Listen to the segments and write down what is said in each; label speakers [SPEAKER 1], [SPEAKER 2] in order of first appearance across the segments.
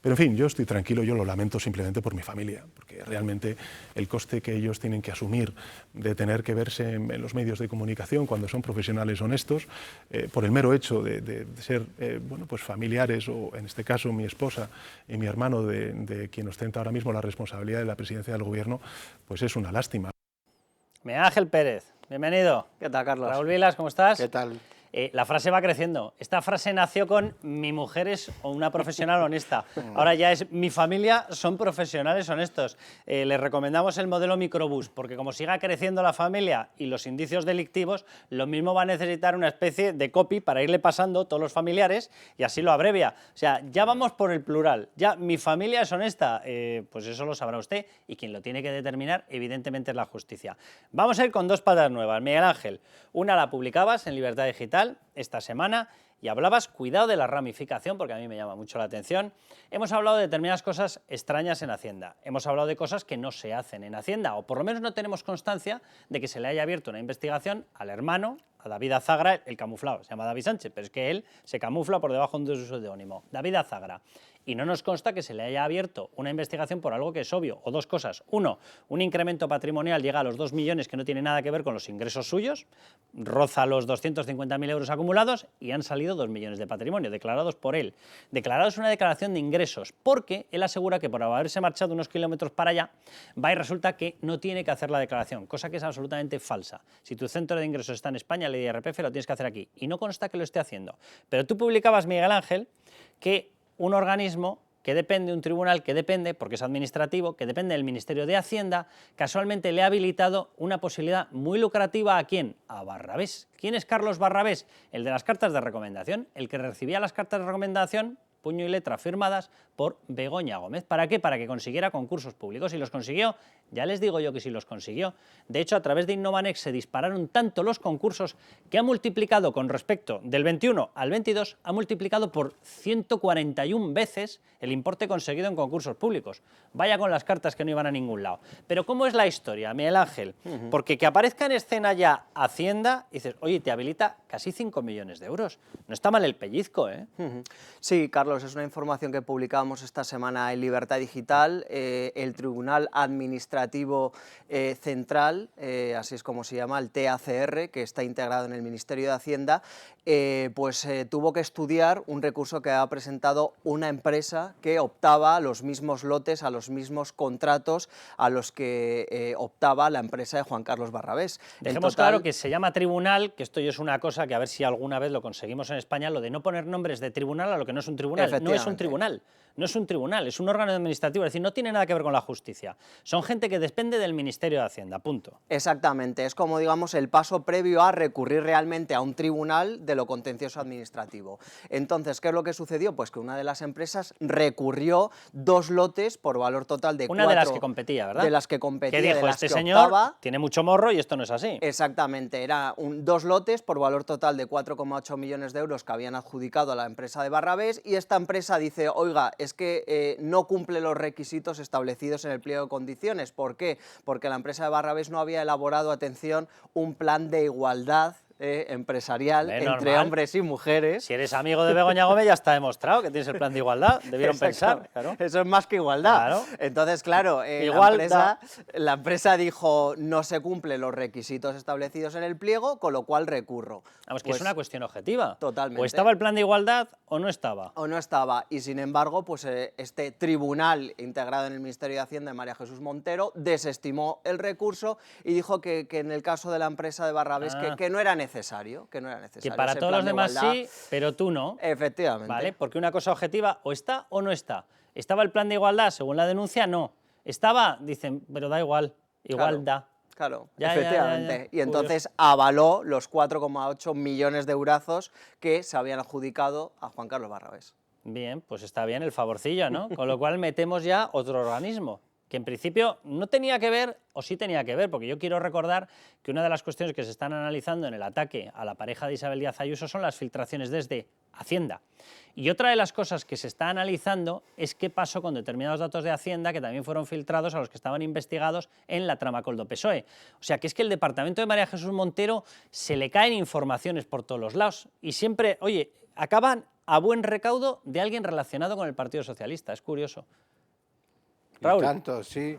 [SPEAKER 1] Pero en fin, yo estoy tranquilo, yo lo lamento simplemente por mi familia, porque realmente el coste que ellos tienen que asumir de tener que verse en los medios de comunicación cuando son profesionales honestos, por el mero hecho de ser bueno, pues familiares, o en este caso mi esposa y mi hermano, de quien ostenta ahora mismo la responsabilidad de la presidencia del gobierno, pues es una lástima.
[SPEAKER 2] Miguel Ángel Pérez, bienvenido.
[SPEAKER 3] ¿Qué tal, Carlos?
[SPEAKER 2] Raúl Vilas, ¿cómo estás?
[SPEAKER 3] ¿Qué tal?
[SPEAKER 2] La frase va creciendo. Esta frase nació con mi mujer es una profesional honesta. Ahora ya es mi familia son profesionales honestos. Les recomendamos el modelo microbús, porque como siga creciendo la familia y los indicios delictivos, lo mismo va a necesitar una especie de copy para irle pasando todos los familiares y así lo abrevia. O sea, ya vamos por el plural. Ya mi familia es honesta. Pues eso lo sabrá usted, y quien lo tiene que determinar evidentemente es la justicia. Vamos a ir con dos patas nuevas. Miguel Ángel, una la publicabas en Libertad Digital esta semana y hablabas, cuidado de la ramificación, porque a mí me llama mucho la atención. Hemos hablado de determinadas cosas extrañas en Hacienda, hemos hablado de cosas que no se hacen en Hacienda, o por lo menos no tenemos constancia de que se le haya abierto una investigación al hermano, a David Azagra, el camuflado, se llama David Sánchez, pero es que él se camufla por debajo de su seudónimo, David Azagra. Y no nos consta que se le haya abierto una investigación por algo que es obvio, o dos cosas. Uno, un incremento patrimonial llega a los 2 millones que no tiene nada que ver con los ingresos suyos, roza los 250.000 euros acumulados y han salido 2 millones de patrimonio, declarados por él. Declarados una declaración de ingresos, porque él asegura que por haberse marchado unos kilómetros para allá, va y resulta que no tiene que hacer la declaración, cosa que es absolutamente falsa. Si tu centro de ingresos está en España, ley de IRPF, lo tienes que hacer aquí, y no consta que lo esté haciendo. Pero tú publicabas, Miguel Ángel, que un organismo que depende, un tribunal que depende, porque es administrativo, que depende del Ministerio de Hacienda, casualmente le ha habilitado una posibilidad muy lucrativa. ¿A quién? A Barrabés. ¿Quién es Carlos Barrabés? El de las cartas de recomendación, el que recibía las cartas de recomendación, puño y letra firmadas por Begoña Gómez. ¿Para qué? Para que consiguiera concursos públicos, y los consiguió. Ya les digo yo que sí los consiguió. De hecho, a través de Innovanex se dispararon tanto los concursos que ha multiplicado con respecto del 21 al 22, ha multiplicado por 141 veces el importe conseguido en concursos públicos. Vaya con las cartas que no iban a ningún lado. Pero ¿cómo es la historia, Miguel Ángel? Porque que aparezca en escena ya Hacienda, dices, oye, te habilita casi 5 millones de euros. No está mal el pellizco, ¿eh?
[SPEAKER 3] Sí, Carlos, es una información que publicamos esta semana en Libertad Digital. El Tribunal Administrativo Central, así es como se llama, el TACR, que está integrado en el Ministerio de Hacienda, tuvo que estudiar un recurso que ha presentado una empresa que optaba a los mismos lotes, a los mismos contratos a los que optaba la empresa de Juan Carlos Barrabés.
[SPEAKER 2] Dejemos claro que se llama tribunal, que esto ya es una cosa que a ver si alguna vez lo conseguimos en España, lo de no poner nombres de tribunal a lo que no es un tribunal. No es un tribunal, no es un tribunal, es un órgano administrativo, es decir, no tiene nada que ver con la justicia. Son gente que depende del Ministerio de Hacienda, punto.
[SPEAKER 3] Exactamente, es como, digamos, el paso previo a recurrir realmente a un tribunal de lo contencioso administrativo. Entonces, ¿qué es lo que sucedió? Pues que una de las empresas recurrió 2 lotes por valor total de 4...
[SPEAKER 2] Una de las que competía, ¿verdad?
[SPEAKER 3] De las que competía,
[SPEAKER 2] que dijo,
[SPEAKER 3] de las
[SPEAKER 2] este
[SPEAKER 3] que
[SPEAKER 2] señor
[SPEAKER 3] optaba,
[SPEAKER 2] tiene mucho morro y esto no es así.
[SPEAKER 3] Exactamente, era 2 lotes por valor total de 4,8 millones de euros que habían adjudicado a la empresa de Barrabés, y esta empresa dice, oiga, es que no cumple los requisitos establecidos en el pliego de condiciones. ¿Por qué? Porque la empresa de Barrabés no había elaborado, atención, un plan de igualdad empresarial entre hombres y mujeres.
[SPEAKER 2] Si eres amigo de Begoña Gómez ya está demostrado que tienes el plan de igualdad, debieron pensar. Claro.
[SPEAKER 3] Eso es más que igualdad. Claro. Entonces, claro, la empresa dijo no se cumplen los requisitos establecidos en el pliego, con lo cual recurro.
[SPEAKER 2] Vamos, que es una cuestión objetiva.
[SPEAKER 3] Totalmente.
[SPEAKER 2] O estaba el plan de igualdad o no estaba.
[SPEAKER 3] O no estaba, y sin embargo, pues este tribunal integrado en el Ministerio de Hacienda de María Jesús Montero desestimó el recurso y dijo que en el caso de la empresa de Barrabés que no era necesario, que
[SPEAKER 2] para todos los demás sí, pero tú no.
[SPEAKER 3] Efectivamente.
[SPEAKER 2] ¿Vale? Porque una cosa objetiva o está o no está. ¿Estaba el plan de igualdad según la denuncia? No. ¿Estaba? Dicen, pero da igual, igual da.
[SPEAKER 3] Claro, efectivamente. Y entonces avaló los 4,8 millones de eurazos que se habían adjudicado a Juan Carlos Barrabés.
[SPEAKER 2] Bien, pues está bien el favorcillo, ¿no? Con lo cual metemos ya otro organismo, que en principio no tenía que ver, o sí tenía que ver, porque yo quiero recordar que una de las cuestiones que se están analizando en el ataque a la pareja de Isabel Díaz Ayuso son las filtraciones desde Hacienda. Y otra de las cosas que se está analizando es qué pasó con determinados datos de Hacienda que también fueron filtrados a los que estaban investigados en la trama Coldo-PSOE. O sea, que es que el departamento de María Jesús Montero se le caen informaciones por todos los lados y siempre, oye, acaban a buen recaudo de alguien relacionado con el Partido Socialista. Es curioso. Raúl.
[SPEAKER 4] Y tanto, sí.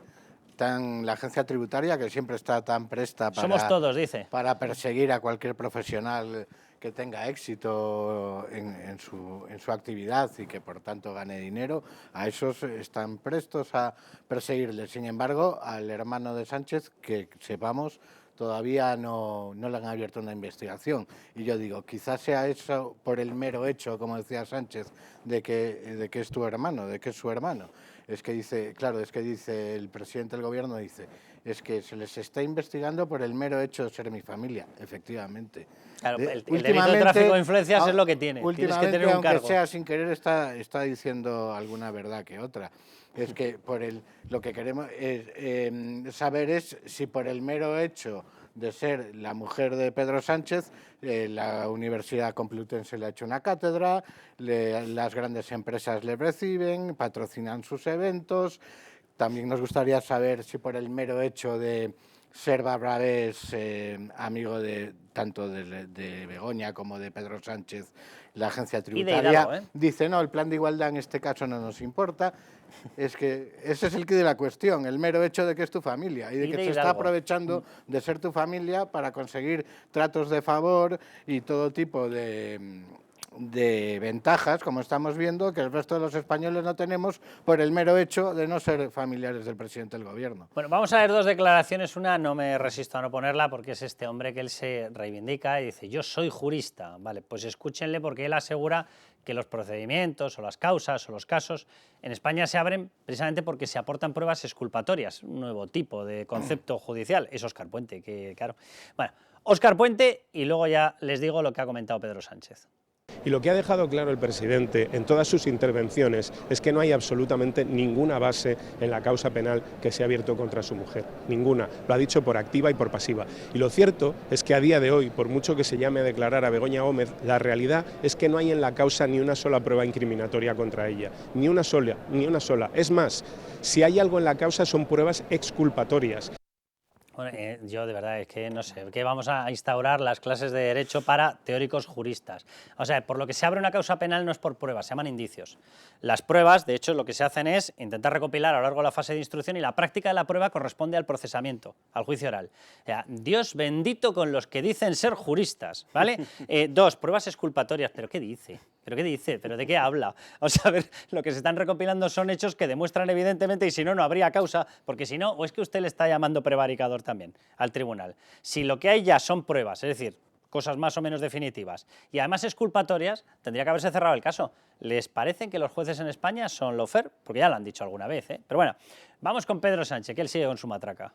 [SPEAKER 4] La agencia tributaria, que siempre está tan presta
[SPEAKER 2] Somos todos, dice.
[SPEAKER 4] para perseguir a cualquier profesional que tenga éxito en su actividad y que por tanto gane dinero, a esos están prestos a perseguirle. Sin embargo, al hermano de Sánchez, que sepamos, todavía no le han abierto una investigación. Y yo digo, quizás sea eso por el mero hecho, como decía Sánchez, de que es tu hermano, de que es su hermano. Es que dice, claro, es que dice el presidente del gobierno, dice, es que se les está investigando por el mero hecho de ser mi familia, efectivamente.
[SPEAKER 2] Claro, el delito de tráfico de influencias es lo que tiene. Tienes que tener un cargo.
[SPEAKER 4] Aunque sea sin querer, está diciendo alguna verdad que otra. Es que lo que queremos saber es si por el mero hecho de ser la mujer de Pedro Sánchez, la Universidad Complutense le ha hecho una cátedra, las grandes empresas le reciben, patrocinan sus eventos. También nos gustaría saber si por el mero hecho de ser Barrabés, amigo tanto de Begoña como de Pedro Sánchez, la agencia tributaria
[SPEAKER 2] Hidalgo,
[SPEAKER 4] dice, no, el plan de igualdad en este caso no nos importa. Es que ese es el quid de la cuestión, el mero hecho de que es tu familia y de que se está aprovechando de ser tu familia para conseguir tratos de favor y todo tipo de ventajas, como estamos viendo, que el resto de los españoles no tenemos por el mero hecho de no ser familiares del presidente del gobierno.
[SPEAKER 2] Bueno, vamos a ver dos declaraciones. Una no me resisto a no ponerla porque es este hombre que él se reivindica y dice, yo soy jurista. Vale, pues escúchenle porque él asegura que los procedimientos o las causas o los casos en España se abren precisamente porque se aportan pruebas exculpatorias, un nuevo tipo de concepto judicial. Es Óscar Puente, que claro. Bueno, Óscar Puente y luego ya les digo lo que ha comentado Pedro Sánchez.
[SPEAKER 5] Y lo que ha dejado claro el presidente en todas sus intervenciones es que no hay absolutamente ninguna base en la causa penal que se ha abierto contra su mujer, ninguna. Lo ha dicho por activa y por pasiva. Y lo cierto es que a día de hoy, por mucho que se llame a declarar a Begoña Gómez, la realidad es que no hay en la causa ni una sola prueba incriminatoria contra ella, ni una sola, ni una sola. Es más, si hay algo en la causa son pruebas exculpatorias.
[SPEAKER 2] Bueno, yo de verdad es que no sé, que vamos a instaurar las clases de derecho para teóricos juristas. O sea, por lo que se abre una causa penal no es por pruebas, se llaman indicios. Las pruebas, de hecho, lo que se hacen es intentar recopilar a lo largo de la fase de instrucción y la práctica de la prueba corresponde al procesamiento, al juicio oral. O sea, Dios bendito con los que dicen ser juristas, ¿vale? Dos, pruebas exculpatorias. ¿Pero qué dice? ¿Pero qué dice? ¿Pero de qué habla? O sea, a ver, lo que se están recopilando son hechos que demuestran evidentemente, y si no, no habría causa, porque si no, o es que usted le está llamando prevaricador también al tribunal. Si lo que hay ya son pruebas, es decir, cosas más o menos definitivas, y además exculpatorias, tendría que haberse cerrado el caso. ¿Les parece que los jueces en España son lawfare? Porque ya lo han dicho alguna vez, ¿eh? Pero bueno, vamos con Pedro Sánchez, que él sigue con su matraca.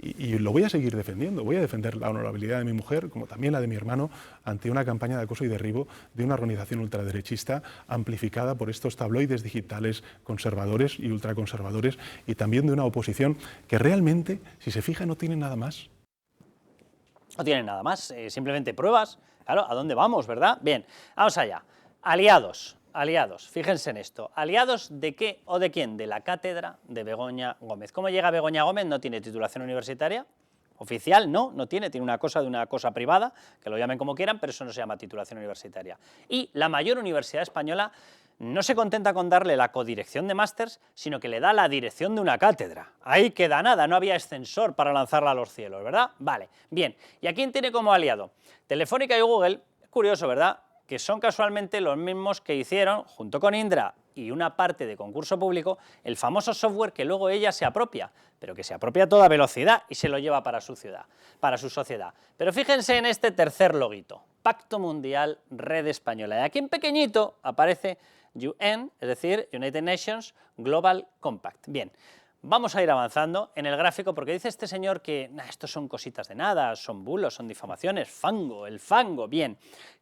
[SPEAKER 1] Y lo voy a seguir defendiendo, voy a defender la honorabilidad de mi mujer, como también la de mi hermano, ante una campaña de acoso y derribo de una organización ultraderechista amplificada por estos tabloides digitales conservadores y ultraconservadores, y también de una oposición que realmente, si se fija, no tiene nada más.
[SPEAKER 2] No tiene nada más, simplemente pruebas. Claro, ¿a dónde vamos, verdad? Bien, vamos allá. Aliados. Aliados, fíjense en esto. ¿Aliados de qué o de quién? De la cátedra de Begoña Gómez. ¿Cómo llega Begoña Gómez? No tiene titulación universitaria oficial, no tiene una cosa de una cosa privada, que lo llamen como quieran, pero eso no se llama titulación universitaria. Y la mayor universidad española no se contenta con darle la codirección de másters, sino que le da la dirección de una cátedra. Ahí queda nada, no había ascensor para lanzarla a los cielos, ¿verdad? Vale, bien. ¿Y a quién tiene como aliado? Telefónica y Google, es curioso, ¿verdad?, que son casualmente los mismos que hicieron, junto con Indra y una parte de concurso público, el famoso software que luego ella se apropia, pero que se apropia a toda velocidad y se lo lleva para su ciudad, para su sociedad. Pero fíjense en este tercer loguito, Pacto Mundial Red Española. Y aquí en pequeñito aparece UN, es decir, United Nations Global Compact. Bien. Vamos a ir avanzando en el gráfico porque dice este señor que esto son cositas de nada, son bulos, son difamaciones, fango, el fango. Bien,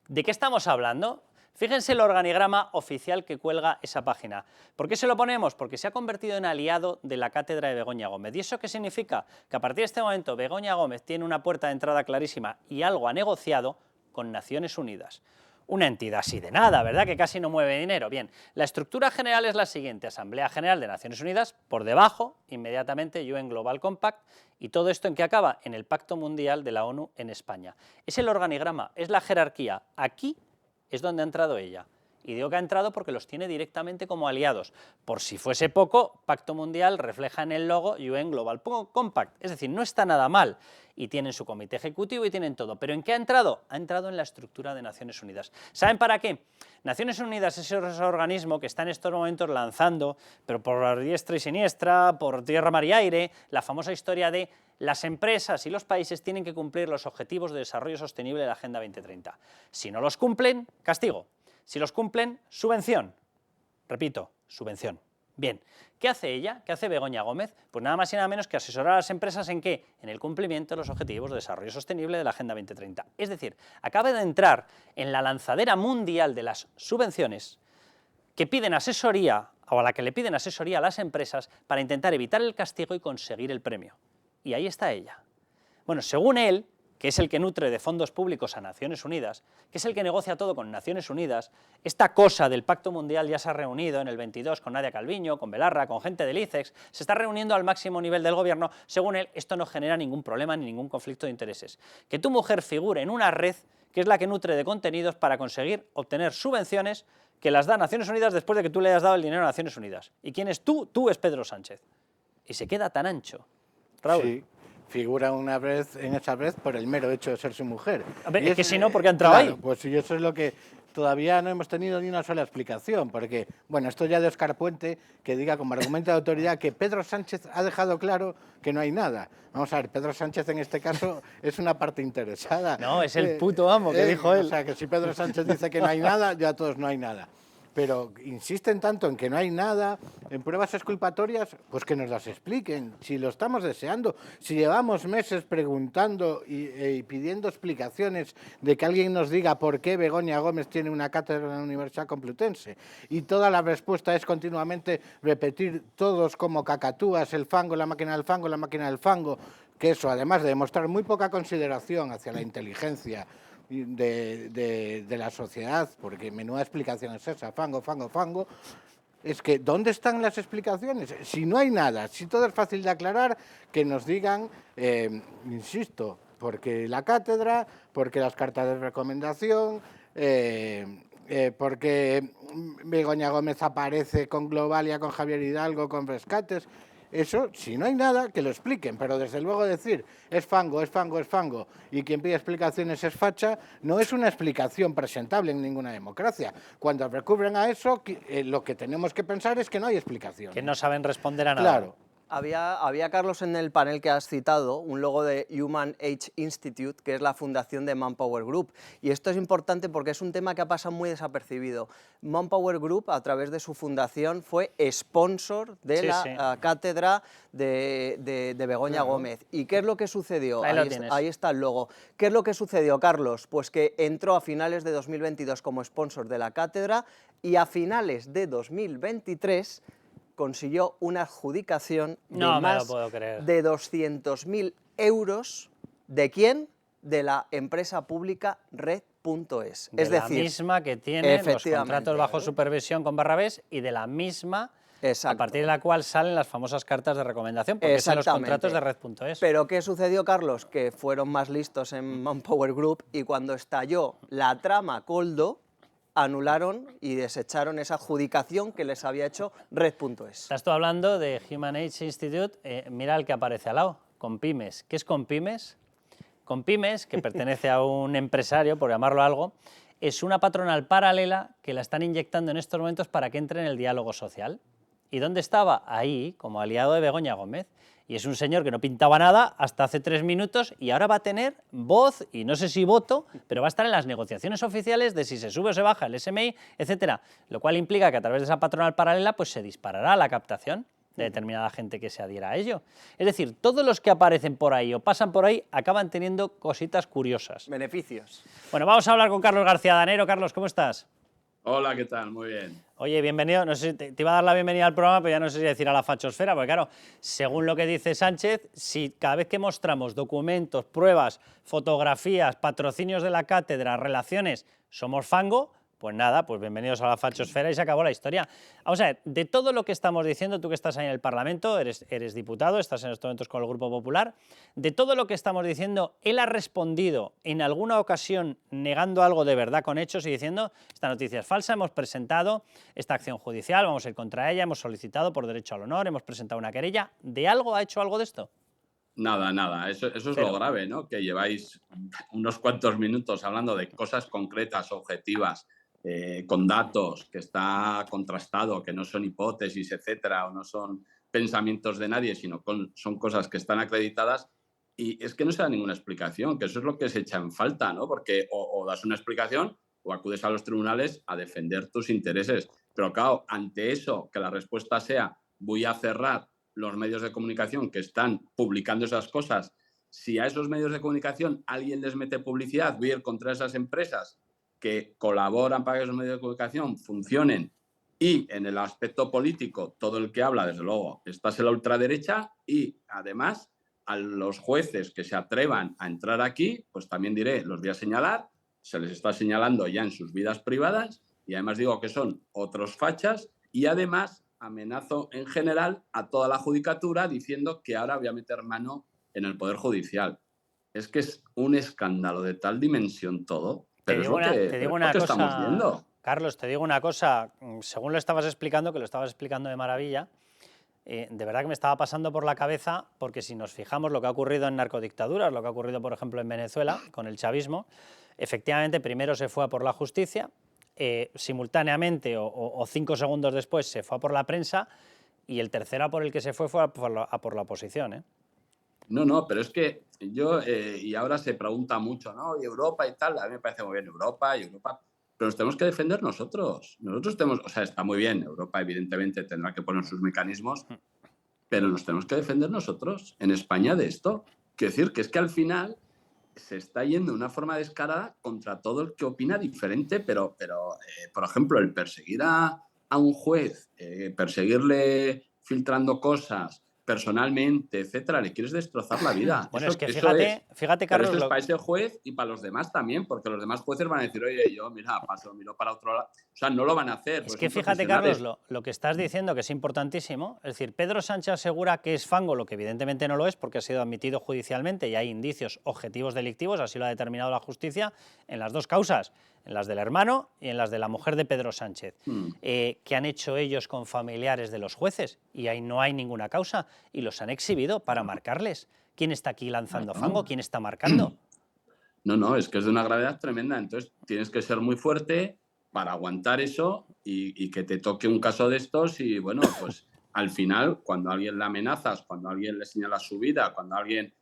[SPEAKER 2] ¿de qué estamos hablando? Fíjense el organigrama oficial que cuelga esa página. ¿Por qué se lo ponemos? Porque se ha convertido en aliado de la cátedra de Begoña Gómez. ¿Y eso qué significa? Que a partir de este momento Begoña Gómez tiene una puerta de entrada clarísima y algo ha negociado con Naciones Unidas. Una entidad así de nada, ¿verdad?, que casi no mueve dinero. Bien, la estructura general es la siguiente: Asamblea General de Naciones Unidas, por debajo, inmediatamente UN Global Compact, y todo esto en qué acaba, en el Pacto Mundial de la ONU en España. Es el organigrama, es la jerarquía. Aquí es donde ha entrado ella. Y digo que ha entrado porque los tiene directamente como aliados. Por si fuese poco, Pacto Mundial refleja en el logo UN Global Compact. Es decir, no está nada mal. Y tienen su comité ejecutivo y tienen todo. ¿Pero en qué ha entrado? Ha entrado en la estructura de Naciones Unidas. ¿Saben para qué? Naciones Unidas es ese organismo que está en estos momentos lanzando, pero por diestra y siniestra, por tierra, mar y aire, la famosa historia de las empresas y los países tienen que cumplir los objetivos de desarrollo sostenible de la Agenda 2030. Si no los cumplen, castigo. Si los cumplen, subvención. Repito, subvención. Bien, ¿qué hace ella? ¿Qué hace Begoña Gómez? Pues nada más y nada menos que asesorar a las empresas ¿en qué? En el cumplimiento de los objetivos de desarrollo sostenible de la Agenda 2030. Es decir, acaba de entrar en la lanzadera mundial de las subvenciones que piden asesoría, o a la que le piden asesoría a las empresas para intentar evitar el castigo y conseguir el premio. Y ahí está ella. Bueno, según él, que es el que nutre de fondos públicos a Naciones Unidas, que es el que negocia todo con Naciones Unidas, esta cosa del Pacto Mundial ya se ha reunido en el 22 con Nadia Calviño, con Belarra, con gente del ICEX, se está reuniendo al máximo nivel del gobierno. Según él, esto no genera ningún problema ni ningún conflicto de intereses. Que tu mujer figure en una red que es la que nutre de contenidos para conseguir obtener subvenciones que las da Naciones Unidas después de que tú le hayas dado el dinero a Naciones Unidas. ¿Y quién es tú? Tú es Pedro Sánchez. Y se queda tan ancho. Raúl.
[SPEAKER 4] Sí. Figura una vez en esa red por el mero hecho de ser su mujer.
[SPEAKER 2] A ver,
[SPEAKER 4] Y
[SPEAKER 2] es que si no, ¿por qué ha entrado
[SPEAKER 4] claro,
[SPEAKER 2] ahí?
[SPEAKER 4] Pues y eso es lo que todavía no hemos tenido ni una sola explicación, porque, bueno, esto ya de Óscar Puente, que diga como argumento de autoridad que Pedro Sánchez ha dejado claro que no hay nada. Vamos a ver, Pedro Sánchez en este caso es una parte interesada.
[SPEAKER 2] No, es el puto amo que dijo él.
[SPEAKER 4] O sea, que si Pedro Sánchez dice que no hay nada, ya todos no hay nada. Pero insisten tanto en que no hay nada, en pruebas exculpatorias, pues que nos las expliquen, si lo estamos deseando, si llevamos meses preguntando y pidiendo explicaciones de que alguien nos diga por qué Begoña Gómez tiene una cátedra en la Universidad Complutense, y toda la respuesta es continuamente repetir todos como cacatúas, el fango, la máquina del fango, la máquina del fango, que eso, además de demostrar muy poca consideración hacia la inteligencia de la sociedad, porque menuda explicación es esa, fango, fango, fango, es que ¿dónde están las explicaciones? Si no hay nada, si todo es fácil de aclarar, que nos digan, insisto, porque la cátedra, porque las cartas de recomendación, porque Begoña Gómez aparece con Globalia, con Javier Hidalgo, con Rescates. Eso, si no hay nada, que lo expliquen, pero desde luego decir es fango, es fango, es fango, y quien pide explicaciones es facha, no es una explicación presentable en ninguna democracia. Cuando recurren a eso, lo que tenemos que pensar es que no hay explicación.
[SPEAKER 2] Que no saben responder a nada.
[SPEAKER 4] Claro.
[SPEAKER 3] Había, Carlos, en el panel que has citado, un logo de Human Age Institute, que es la fundación de Manpower Group. Y esto es importante porque es un tema que ha pasado muy desapercibido. Manpower Group, a través de su fundación, fue sponsor de la cátedra de Begoña Gómez. ¿Y qué es lo que sucedió? Ahí está el logo. ¿Qué es lo que sucedió, Carlos? Pues que entró a finales de 2022 como sponsor de la cátedra y a finales de 2023... consiguió una adjudicación de más de 200.000 euros. ¿De quién? De la empresa pública Red.es.
[SPEAKER 2] Es decir, la misma que tiene los contratos bajo supervisión con Barrabés y de la misma a partir de la cual salen las famosas cartas de recomendación, porque son los contratos de Red.es.
[SPEAKER 3] Pero ¿qué sucedió, Carlos? Que fueron más listos en Manpower Group y cuando estalló la trama Coldo, anularon y desecharon esa adjudicación que les había hecho Red.es.
[SPEAKER 2] Estás tú hablando de Human Age Institute, mira el que aparece al lado, Compymes. ¿Qué es Compymes? Compymes, que pertenece a un empresario, por llamarlo algo, es una patronal paralela que la están inyectando en estos momentos para que entre en el diálogo social. ¿Y dónde estaba? Ahí, como aliado de Begoña Gómez. Y es un señor que no pintaba nada hasta hace 3 minutos y ahora va a tener voz y no sé si voto, pero va a estar en las negociaciones oficiales de si se sube o se baja el SMI, etcétera. Lo cual implica que a través de esa patronal paralela pues se disparará la captación de determinada gente que se adhiera a ello. Es decir, todos los que aparecen por ahí o pasan por ahí acaban teniendo cositas curiosas.
[SPEAKER 3] Beneficios.
[SPEAKER 2] Bueno, vamos a hablar con Carlos García Danero. Carlos, ¿cómo estás?
[SPEAKER 6] Hola, ¿qué tal? Muy bien.
[SPEAKER 2] Oye, bienvenido. No sé si te iba a dar la bienvenida al programa, pero ya no sé si decir a la fachosfera, porque claro, según lo que dice Sánchez, si cada vez que mostramos documentos, pruebas, fotografías, patrocinios de la cátedra, relaciones, somos fango, Pues nada, pues bienvenidos a la fachosfera y se acabó la historia. Vamos a ver, de todo lo que estamos diciendo, tú que estás ahí en el Parlamento, eres diputado, estás en estos momentos con el Grupo Popular, de todo lo que estamos diciendo, él ha respondido en alguna ocasión negando algo de verdad con hechos y diciendo, esta noticia es falsa, hemos presentado esta acción judicial, vamos a ir contra ella, hemos solicitado por derecho al honor, hemos presentado una querella. ¿De algo ha hecho algo de esto?
[SPEAKER 6] Nada. Eso es
[SPEAKER 2] Cero.
[SPEAKER 6] lo grave, ¿no? Que lleváis unos cuantos minutos hablando de cosas concretas, objetivas, con datos, que está contrastado, que no son hipótesis, etcétera, o no son pensamientos de nadie, sino son cosas que están acreditadas. Y es que no se da ninguna explicación, que eso es lo que se echa en falta, ¿no? Porque o das una explicación o acudes a los tribunales a defender tus intereses. Pero claro, ante eso, que la respuesta sea voy a cerrar los medios de comunicación que están publicando esas cosas, si a esos medios de comunicación alguien les mete publicidad, voy a ir contra esas empresas que colaboran para que esos medios de comunicación funcionen. Y en el aspecto político, todo el que habla, desde luego, está en la ultraderecha. Y además, a los jueces que se atrevan a entrar aquí, pues también diré, los voy a señalar, se les está señalando ya en sus vidas privadas, y además digo que son otros fachas, y además amenazo en general a toda la judicatura diciendo que ahora voy a meter mano en el Poder Judicial. Es que es un escándalo de tal dimensión todo. Pero
[SPEAKER 2] te digo una cosa,
[SPEAKER 6] estamos viendo.
[SPEAKER 2] Carlos, te digo una cosa, según lo estabas explicando, que lo estabas explicando de maravilla, de verdad que me estaba pasando por la cabeza, porque si nos fijamos lo que ha ocurrido en narcodictaduras, lo que ha ocurrido, por ejemplo, en Venezuela, con el chavismo, efectivamente primero se fue a por la justicia, simultáneamente o 5 segundos después se fue a por la prensa, y el tercero a por el que se fue a por la oposición, ¿eh?
[SPEAKER 6] No, pero es que yo, y ahora se pregunta mucho, ¿no? Y Europa y tal, a mí me parece muy bien Europa, pero nos tenemos que defender nosotros. Nosotros tenemos, o sea, está muy bien, Europa evidentemente tendrá que poner sus mecanismos, pero nos tenemos que defender nosotros en España de esto. Quiero decir que es que al final se está yendo de una forma descarada contra todo el que opina diferente, pero por ejemplo, el perseguir a un juez, perseguirle filtrando cosas personalmente, etcétera, le quieres destrozar la vida.
[SPEAKER 2] Bueno,
[SPEAKER 6] eso,
[SPEAKER 2] es que
[SPEAKER 6] pero
[SPEAKER 2] fíjate, Carlos...
[SPEAKER 6] eso es para ese juez y para los demás también, porque los demás jueces van a decir, oye, yo, mira, miro para otro lado. O sea, no lo van a hacer.
[SPEAKER 2] Es que fíjate, Carlos, lo que estás diciendo, que es importantísimo, es decir, Pedro Sánchez asegura que es fango, lo que evidentemente no lo es, porque ha sido admitido judicialmente y hay indicios objetivos delictivos, así lo ha determinado la justicia, en las dos causas, en las del hermano y en las de la mujer de Pedro Sánchez. ¿Qué han hecho ellos con familiares de los jueces? Y ahí no hay ninguna causa, y los han exhibido para marcarles. ¿Quién está aquí lanzando fango? ¿Quién está marcando?
[SPEAKER 6] No, es que es de una gravedad tremenda. Entonces tienes que ser muy fuerte para aguantar eso y que te toque un caso de estos. Y bueno, pues al final, cuando a alguien le amenazas, cuando a alguien le señala su vida, cuando a alguien,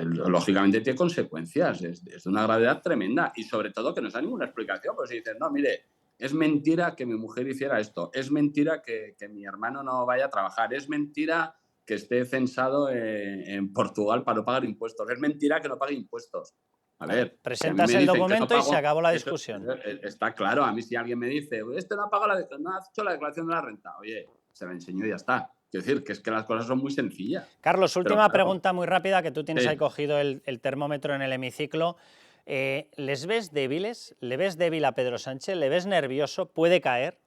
[SPEAKER 6] lógicamente tiene consecuencias. Es de una gravedad tremenda. Y sobre todo que no se da ninguna explicación. Pues si dicen, no, mire, es mentira que mi mujer hiciera esto. Es mentira que mi hermano no vaya a trabajar. Es mentira que esté censado en Portugal para no pagar impuestos. Es mentira que no pague impuestos. A ver,
[SPEAKER 2] presentas el documento y se acabó la discusión.
[SPEAKER 6] Está claro. A mí si alguien me dice, este no ha hecho la declaración de la renta, oye, se la enseñó y ya está. Quiero decir que es que las cosas son muy sencillas.
[SPEAKER 2] Carlos, última pregunta muy rápida, que tú tienes
[SPEAKER 6] Sí.
[SPEAKER 2] ahí cogido el termómetro en el hemiciclo. ¿Les ves débiles? ¿Le ves débil a Pedro Sánchez? ¿Le ves nervioso? ¿Puede caer?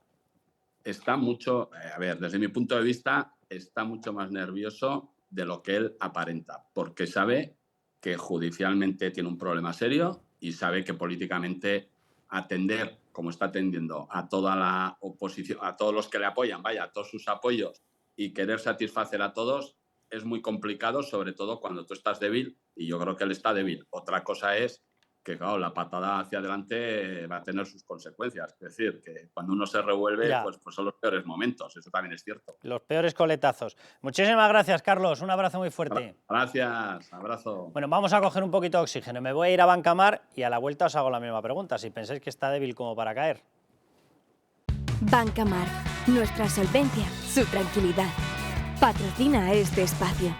[SPEAKER 6] Está mucho, a ver, desde mi punto de vista, está mucho más nervioso de lo que él aparenta, porque sabe que judicialmente tiene un problema serio y sabe que políticamente atender, como está atendiendo, a toda la oposición, a todos los que le apoyan, vaya, a todos sus apoyos y querer satisfacer a todos es muy complicado, sobre todo cuando tú estás débil, y yo creo que él está débil. Otra cosa es que, claro, la patada hacia adelante va a tener sus consecuencias. Es decir, que cuando uno se revuelve, pues son los peores momentos. Eso también es cierto.
[SPEAKER 2] Los peores coletazos. Muchísimas gracias, Carlos. Un abrazo muy fuerte.
[SPEAKER 6] Gracias. Abrazo.
[SPEAKER 2] Bueno, vamos a coger un poquito de oxígeno. Me voy a ir a Bancamar y a la vuelta os hago la misma pregunta. Si pensáis que está débil como para caer.
[SPEAKER 7] Bancamar. Nuestra solvencia, su tranquilidad. Patrocina este espacio.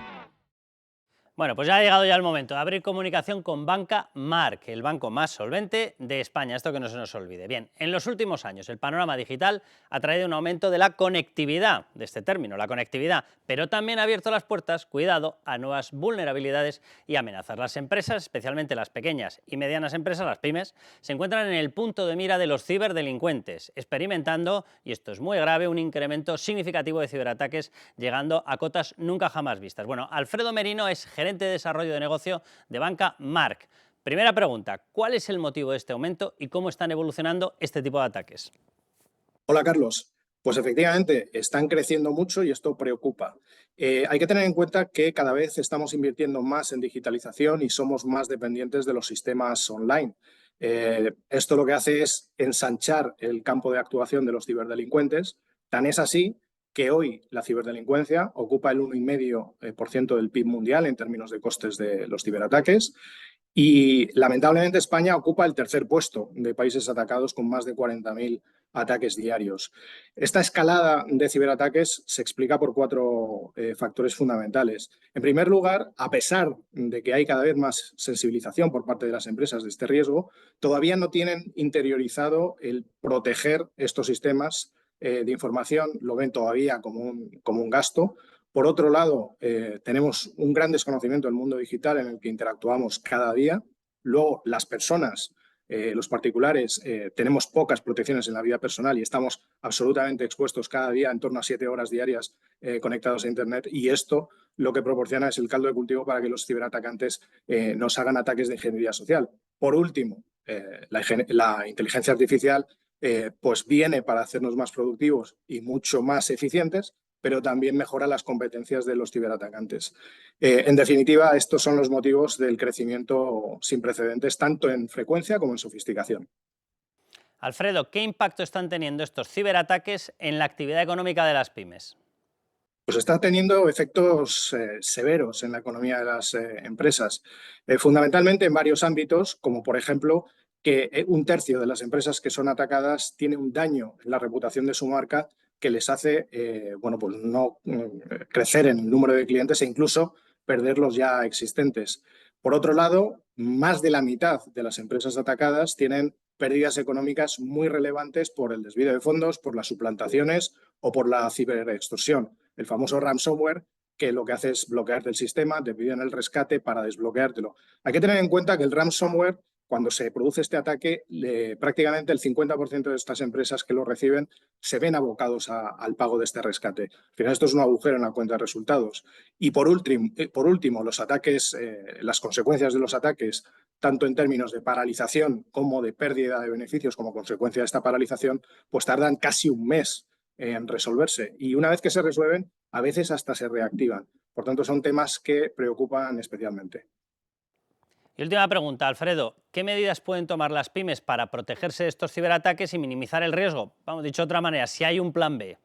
[SPEAKER 2] Bueno, pues ya ha llegado ya el momento de abrir comunicación con Banca Marc, el banco más solvente de España, esto que no se nos olvide. Bien, en los últimos años el panorama digital ha traído un aumento de la conectividad, de este término, la conectividad, pero también ha abierto las puertas, cuidado, a nuevas vulnerabilidades y amenazas. Las empresas, especialmente las pequeñas y medianas empresas, las pymes, se encuentran en el punto de mira de los ciberdelincuentes, experimentando, y esto es muy grave, un incremento significativo de ciberataques, llegando a cotas nunca jamás vistas. Bueno, Alfredo Merino es gerente de desarrollo de negocio de Banca Marc. Primera pregunta, ¿cuál es el motivo de este aumento y cómo están evolucionando este tipo de ataques?
[SPEAKER 7] Hola, Carlos. Pues efectivamente, están creciendo mucho y esto preocupa. Hay que tener en cuenta que cada vez estamos invirtiendo más en digitalización y somos más dependientes de los sistemas online. Esto lo que hace es ensanchar el campo de actuación de los ciberdelincuentes. Tan es así que hoy la ciberdelincuencia ocupa el 1,5% del PIB mundial en términos de costes de los ciberataques. Y lamentablemente España ocupa el tercer puesto de países atacados con más de 40.000 ataques diarios. Esta escalada de ciberataques se explica por cuatro factores fundamentales. En primer lugar, a pesar de que hay cada vez más sensibilización por parte de las empresas de este riesgo, todavía no tienen interiorizado el proteger estos sistemas de información, lo ven todavía como un gasto. Por otro lado, tenemos un gran desconocimiento del mundo digital en el que interactuamos cada día. Luego, las personas, los particulares, tenemos pocas protecciones en la vida personal y estamos absolutamente expuestos cada día en torno a 7 horas diarias conectados a Internet, y esto lo que proporciona es el caldo de cultivo para que los ciberatacantes nos hagan ataques de ingeniería social. Por último, la inteligencia artificial pues viene para hacernos más productivos y mucho más eficientes, pero también mejora las competencias de los ciberatacantes. En definitiva, estos son los motivos del crecimiento sin precedentes, tanto en frecuencia como en sofisticación.
[SPEAKER 2] Alfredo, ¿qué impacto están teniendo estos ciberataques en la actividad económica de las pymes?
[SPEAKER 7] Pues está teniendo efectos severos en la economía de las empresas, fundamentalmente en varios ámbitos, como por ejemplo que 1/3 de las empresas que son atacadas tiene un daño en la reputación de su marca que les hace pues no crecer en el número de clientes e incluso perder los ya existentes. Por otro lado, más de la mitad de las empresas atacadas tienen pérdidas económicas muy relevantes por el desvío de fondos, por las suplantaciones o por la ciberextorsión. El famoso ransomware, que lo que hace es bloquearte el sistema, te piden el rescate para desbloqueártelo. Hay que tener en cuenta que el ransomware, cuando se produce este ataque, prácticamente el 50% de estas empresas que lo reciben se ven abocados al pago de este rescate. Al final, esto es un agujero en la cuenta de resultados. Y por último, los ataques, las consecuencias de los ataques, tanto en términos de paralización como de pérdida de beneficios como consecuencia de esta paralización, pues tardan casi un mes en resolverse. Y una vez que se resuelven, a veces hasta se reactivan. Por tanto, son temas que preocupan especialmente.
[SPEAKER 2] Y última pregunta, Alfredo, ¿qué medidas pueden tomar las pymes para protegerse de estos ciberataques y minimizar el riesgo? Vamos, dicho de otra manera, si hay un plan B.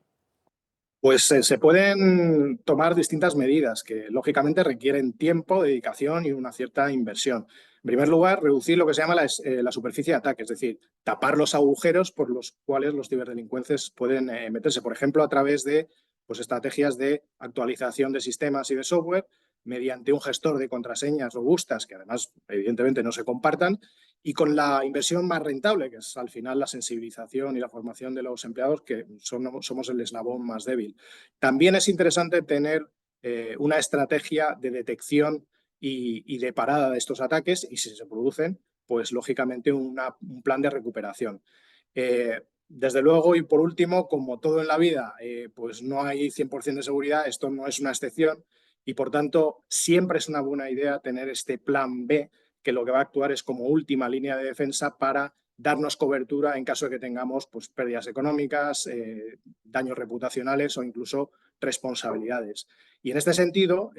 [SPEAKER 7] Pues se pueden tomar distintas medidas que lógicamente requieren tiempo, dedicación y una cierta inversión. En primer lugar, reducir lo que se llama la superficie de ataque, es decir, tapar los agujeros por los cuales los ciberdelincuentes pueden meterse, por ejemplo, a través de estrategias de actualización de sistemas y de software, mediante un gestor de contraseñas robustas que además evidentemente no se compartan, y con la inversión más rentable, que es al final la sensibilización y la formación de los empleados, que somos el eslabón más débil. También es interesante tener una estrategia de detección y de parada de estos ataques, y si se producen, pues lógicamente un plan de recuperación. Desde luego, y por último, como todo en la vida, pues no hay 100% de seguridad, esto no es una excepción, y por tanto siempre es una buena idea tener este plan B, que lo que va a actuar es como última línea de defensa para darnos cobertura en caso de que tengamos pues, pérdidas económicas, daños reputacionales o incluso responsabilidades. Y en este sentido,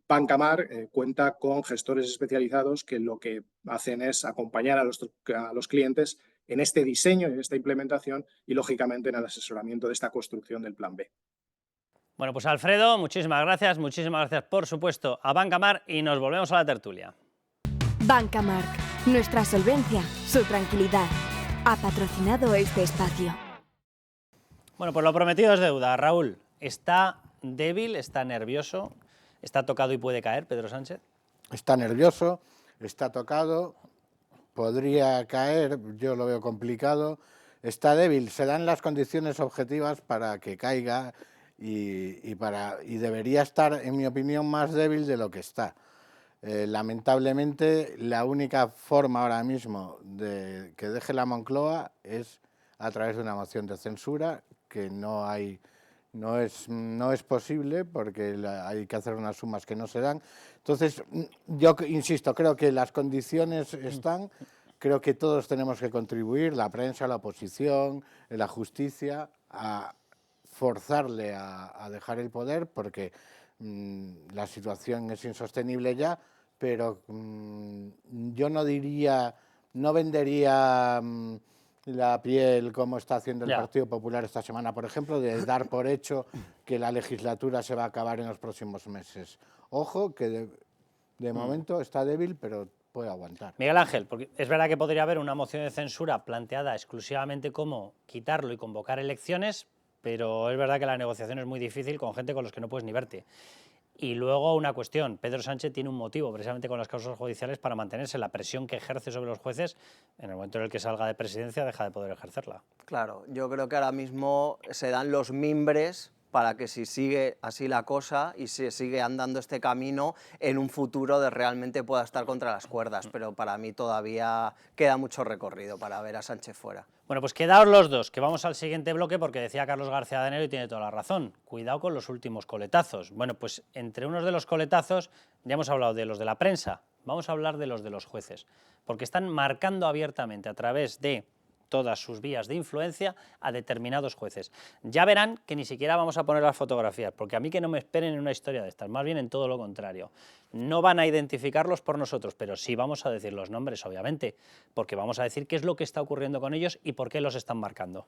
[SPEAKER 7] Banca Marc cuenta con gestores especializados que lo que hacen es acompañar a los clientes en este diseño, en esta implementación y, lógicamente, en el asesoramiento de esta construcción del plan B.
[SPEAKER 2] Bueno, pues Alfredo, muchísimas gracias por supuesto a Banca Marc y nos volvemos a la tertulia.
[SPEAKER 8] Banca Marc, nuestra solvencia, su tranquilidad. Ha patrocinado este espacio.
[SPEAKER 2] Bueno, pues lo prometido es deuda. Raúl, ¿está débil, está nervioso, está tocado y puede caer Pedro Sánchez?
[SPEAKER 4] está nervioso, está tocado, podría caer, yo lo veo complicado, está débil, se dan las condiciones objetivas para que caiga y debería estar, en mi opinión, más débil de lo que está. Lamentablemente, la única forma ahora mismo de que deje la Moncloa es a través de una moción de censura, que no es posible porque hay que hacer unas sumas que no se dan. Entonces, yo insisto, creo que las condiciones están, creo que todos tenemos que contribuir, la prensa, la oposición, la justicia, a forzarle a dejar el poder, porque la situación es insostenible ya, pero yo no vendería la piel como está haciendo el Partido Popular esta semana, por ejemplo, de dar por hecho que la legislatura se va a acabar en los próximos meses. Ojo, que de momento está débil, pero puede aguantar.
[SPEAKER 2] Miguel Ángel, porque es verdad que podría haber una moción de censura planteada exclusivamente como quitarlo y convocar elecciones, pero es verdad que la negociación es muy difícil con gente con los que no puedes ni verte. Y luego una cuestión, Pedro Sánchez tiene un motivo, precisamente con las causas judiciales, para mantenerse. La presión que ejerce sobre los jueces, en el momento en el que salga de presidencia, deja de poder ejercerla.
[SPEAKER 3] Claro, yo creo que ahora mismo se dan los mimbres para que si sigue así la cosa y se sigue andando este camino, en un futuro realmente pueda estar contra las cuerdas, pero para mí todavía queda mucho recorrido para ver a Sánchez fuera.
[SPEAKER 2] Bueno, pues quedaos los dos, que vamos al siguiente bloque, porque decía Carlos García Danero y tiene toda la razón. Cuidado con los últimos coletazos. Bueno, pues entre unos de los coletazos, ya hemos hablado de los de la prensa, vamos a hablar de los jueces, porque están marcando abiertamente a través de todas sus vías de influencia a determinados jueces. Ya verán que ni siquiera vamos a poner las fotografías, porque a mí que no me esperen en una historia de estas, más bien en todo lo contrario. No van a identificarlos por nosotros, pero sí vamos a decir los nombres, obviamente, porque vamos a decir qué es lo que está ocurriendo con ellos y por qué los están marcando.